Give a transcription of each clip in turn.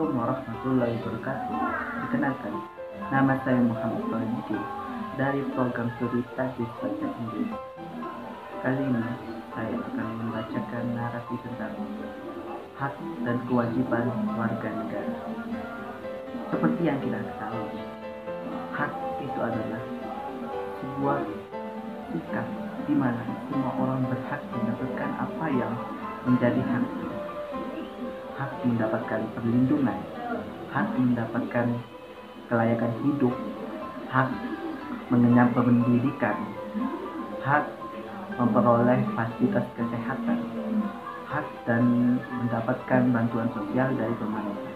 Assalamualaikum warahmatullahi wabarakatuh. Perkenalkan, nama saya Muhammad Fahmi dari program studi Tahfiz Bahasa Inggris. Kali ini saya akan membacakan narasi tentang hak dan kewajiban warga negara. Seperti yang kita ketahui, hak itu adalah sebuah sikap di mana semua orang berhak mendapatkan apa yang menjadi hak. Hak mendapatkan perlindungan, hak mendapatkan kelayakan hidup, hak mengenyam pendidikan, hak memperoleh fasilitas kesehatan, hak dan mendapatkan bantuan sosial dari pemerintah,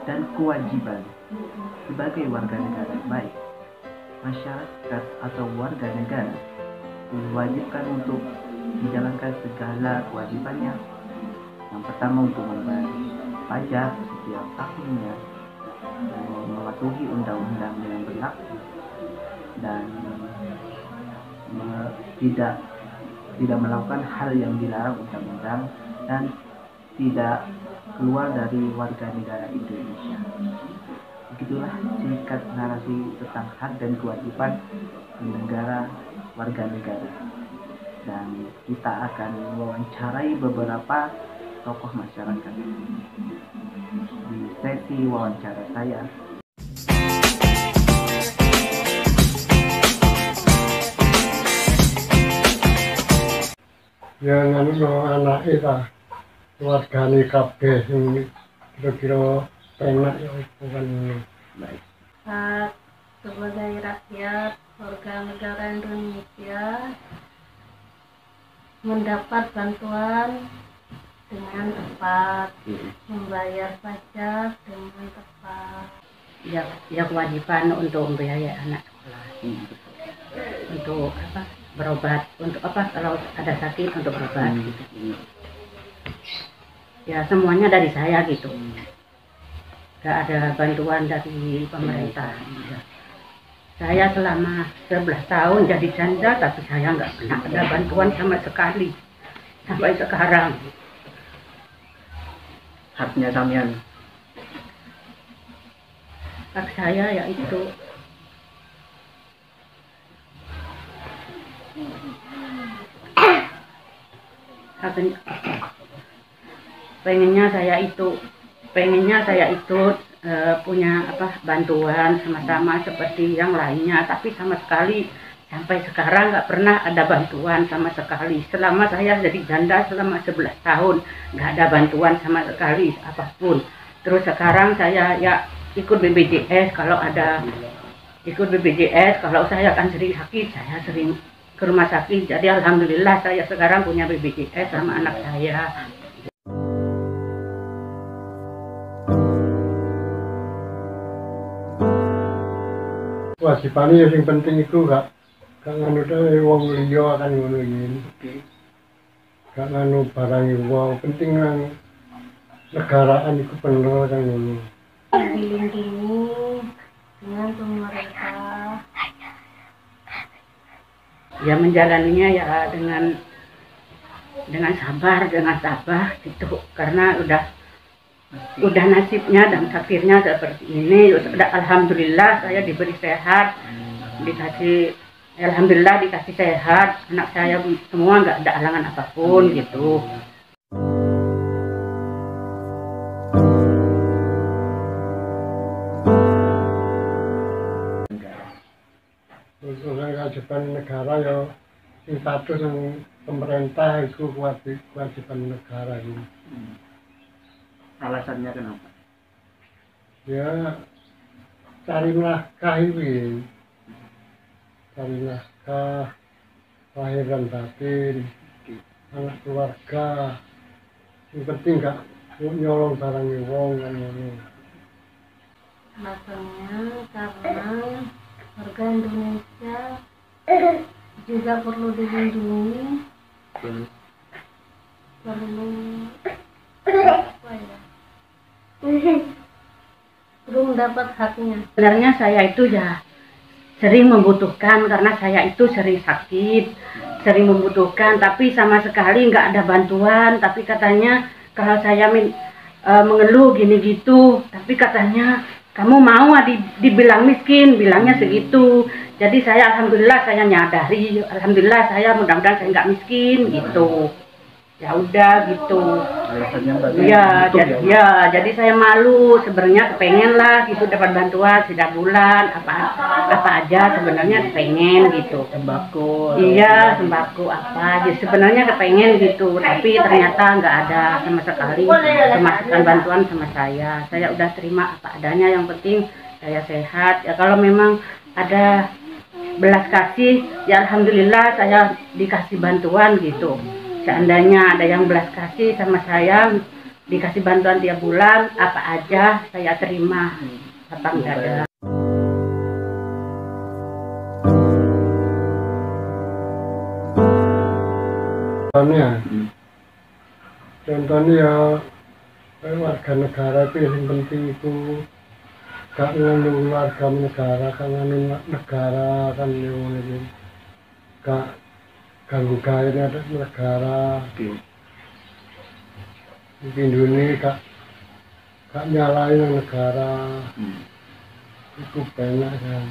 dan kewajiban sebagai warga negara baik masyarakat atau warga negara diwajibkan untuk menjalankan segala kewajibannya. Yang pertama, untuk membayar pajak setiap tahunnya, mematuhi undang-undang yang berlaku, dan tidak melakukan hal yang dilarang undang-undang, dan tidak keluar dari warga negara Indonesia. Begitulah singkat narasi tentang hak dan kewajiban negara warga negara. Dan kita akan mewawancarai beberapa tokoh masyarakat di sesi wawancara saya. Ya nganu anak kita keluargane kabeh sing kira-kira penak ya bukan ngono. Baik. Hak sebagai rakyat warga negara Indonesia mendapat bantuan dengan tepat, membayar pajak dengan tepat. Ya kewajiban untuk membiayai anak sekolah, untuk berobat, untuk kalau ada sakit untuk berobat gitu. Ya semuanya dari saya gitu, gak ada bantuan dari pemerintah. Saya selama 11 tahun jadi janda, tapi saya nggak pernah ada bantuan sama sekali sampai sekarang. Haknya sampean. Hak saya yaitu pengennya saya itu punya bantuan sama-sama seperti yang lainnya, tapi sama sekali sampai sekarang nggak pernah ada bantuan sama sekali. Selama saya jadi janda selama 11 tahun nggak ada bantuan sama sekali apapun. Terus sekarang saya ya ikut BPJS, kalau saya akan sering sakit, saya sering ke rumah sakit. Jadi alhamdulillah saya sekarang punya BPJS sama anak saya. Kewajibannya yang penting itu gak nganu wong liya kan ngono iki. Gak nganu barang wong, penting nang negaraan itu bener kan ngono. Dilindungi dengan pemerintah. Ya menjalaninya ya dengan sabar, dengan tabah gitu, karena udah nasibnya dan takdirnya seperti ini. Alhamdulillah saya diberi sehat, alhamdulillah dikasih sehat, anak saya semua nggak ada halangan apapun gitu. Untuk kewajiban negara ya sing satu yang pemerintah itu kewajiban negara ini. Alasannya kenapa? Ya cari nafkah ini, cari nafkah lahir dan batin, anak keluarga. Yang penting gak nyolong barang wong kan ngono. Alasannya karena warga Indonesia juga perlu dilindungi, perlu mendapat haknya. Sebenarnya saya itu ya sering membutuhkan, karena saya itu sering sakit, sering membutuhkan, tapi sama sekali nggak ada bantuan. Tapi katanya kalau saya mengeluh gini gitu, tapi katanya kamu mau dibilang miskin, bilangnya segitu. Jadi saya alhamdulillah saya nyadari, alhamdulillah saya mudah-mudahan saya nggak miskin gitu. Ya udah gitu. Iya, jadi saya malu sebenarnya, kepengen lah gitu dapat bantuan setiap bulan apa aja sebenarnya kepengen gitu. Sembako. Iya, sembako apa aja sebenarnya kepengen gitu, tapi ternyata nggak ada sama sekali pemasukan bantuan sama saya. Saya udah terima apa adanya, yang penting saya sehat. Ya kalau memang ada belas kasih, ya alhamdulillah saya dikasih bantuan gitu. Seandainya ada yang belas kasih sama saya, dikasih bantuan tiap bulan, apa aja saya terima, apa enggak ada. Contohnya ya warga negara itu yang penting itu gak ngandung warga negara, kan ngandung negara kan yang ini gak ganggu gaya ada negara. Di Indonesia gak nyalain negara. Itu banyak kan.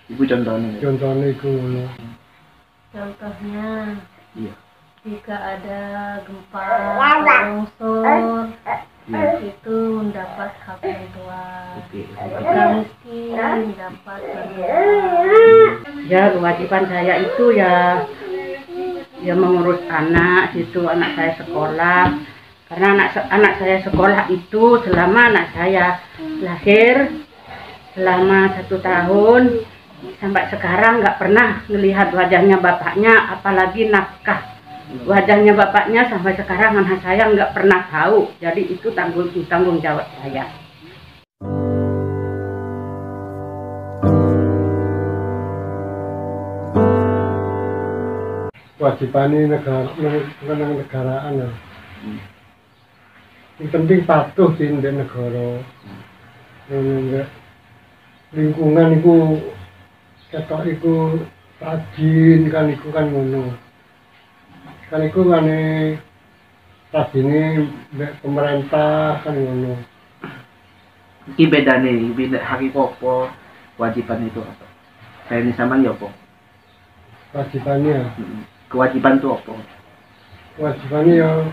Ibu contohnya itu Contohnya, iya. jika ada gempa, longsor, itu mendapat hak bantuan. Jika miskin, dapat bantuan. Ya kewajiban saya itu ya mengurus anak gitu, anak saya sekolah. Karena anak saya sekolah itu selama anak saya lahir, selama 1 tahun sampai sekarang nggak pernah melihat wajahnya bapaknya, apalagi nafkah wajahnya bapaknya sampai sekarang anak saya nggak pernah tahu. Jadi itu tanggung jawab saya. Kewajiban negaraan ya. Yang penting patuh di negara. Lingkungan itu ketok itu rajin kan itu kan ngono. Kan itu kan rajin pemerintah kan ngono. Iki bedane, haki popo kewajiban itu apa? Kayak ini sama ya apa? Kewajibannya. Kewajiban itu apa? Kewajibannya ya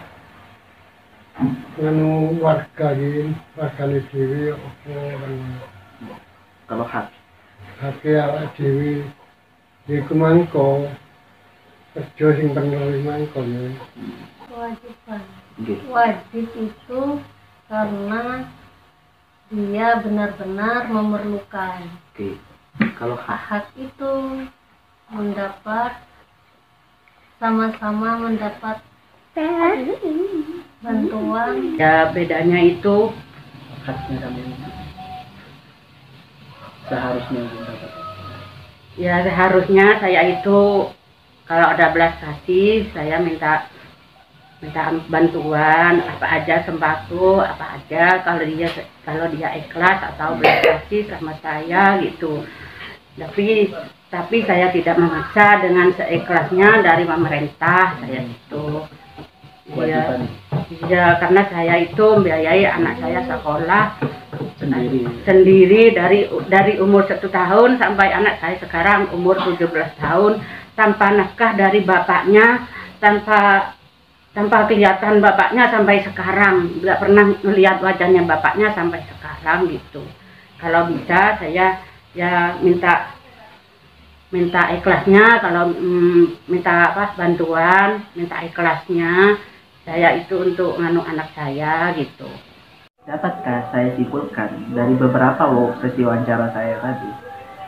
nganu warga ini, wargane dhewe apa kan. Kalau hak Awake dhewe iku mangko kerja sing perlu mangko ya. Kewajiban. Nggih. Wajib itu karena dia benar-benar memerlukan. Oke. Kalau hak Hak itu mendapat, sama-sama mendapat bantuan. Ya bedanya itu haknya kami seharusnya mendapat. ya seharusnya saya itu kalau ada belas kasih saya minta bantuan apa aja, sembako apa aja, kalau dia ikhlas atau belas kasih sama saya gitu. Tapi saya tidak memaksa dengan seikhlasnya dari pemerintah saya itu. Ya karena saya itu membiayai anak saya sekolah sendiri dari umur 1 tahun sampai anak saya sekarang umur 17 tahun tanpa nafkah dari bapaknya, tanpa kelihatan bapaknya sampai sekarang, nggak pernah melihat wajahnya bapaknya sampai sekarang gitu. Kalau bisa saya ya minta ikhlasnya, kalau minta bantuan, minta ikhlasnya saya itu untuk nganu anak saya gitu. Dapatkah saya simpulkan dari beberapa sesi wawancara saya tadi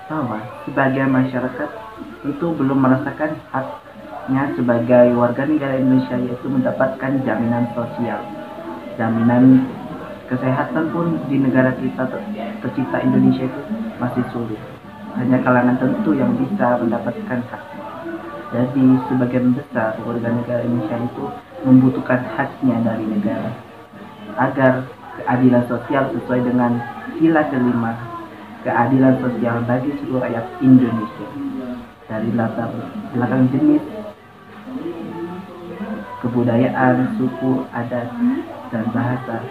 bahwa sebagian masyarakat itu belum merasakan haknya sebagai warga negara Indonesia, yaitu mendapatkan jaminan sosial, jaminan kesehatan pun di negara kita tercipta Indonesia itu masih sulit. Hanya kalangan tertentu yang bisa mendapatkan haknya. Jadi sebagian besar warga negara Indonesia itu membutuhkan haknya dari negara agar keadilan sosial sesuai dengan sila kelima, keadilan sosial bagi seluruh rakyat Indonesia dari latar belakang jenis, kebudayaan, suku, adat, dan bahasa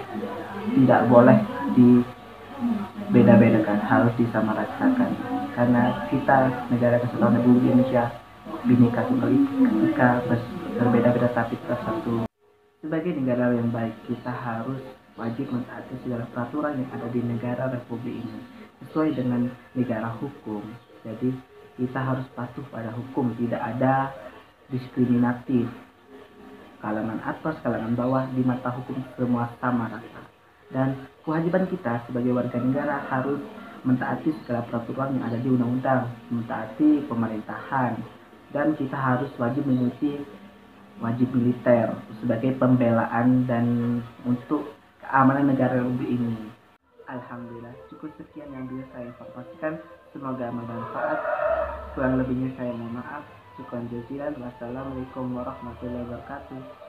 tidak boleh dibeda-bedakan, harus disamaratakan. Karena kita negara kesatuan Republik Indonesia Bhinneka Tunggal Ika, berbeda-beda tapi tetap satu. Sebagai negara yang baik, kita harus wajib mentaati segala peraturan yang ada di negara Republik ini sesuai dengan negara hukum. Jadi kita harus patuh pada hukum, tidak ada diskriminatif. Kalangan atas, kalangan bawah, di mata hukum semua sama rata. Dan kewajiban kita sebagai warga negara harus mentaati segala peraturan yang ada di undang-undang, mentaati pemerintahan, dan kita harus wajib mengikuti wajib militer sebagai pembelaan dan untuk keamanan negara Republik ini. Alhamdulillah, cukup sekian yang bisa saya informasikan. Semoga bermanfaat. Kurang lebihnya saya mohon maaf. Syukran jazilan. Wassalamualaikum warahmatullahi wabarakatuh.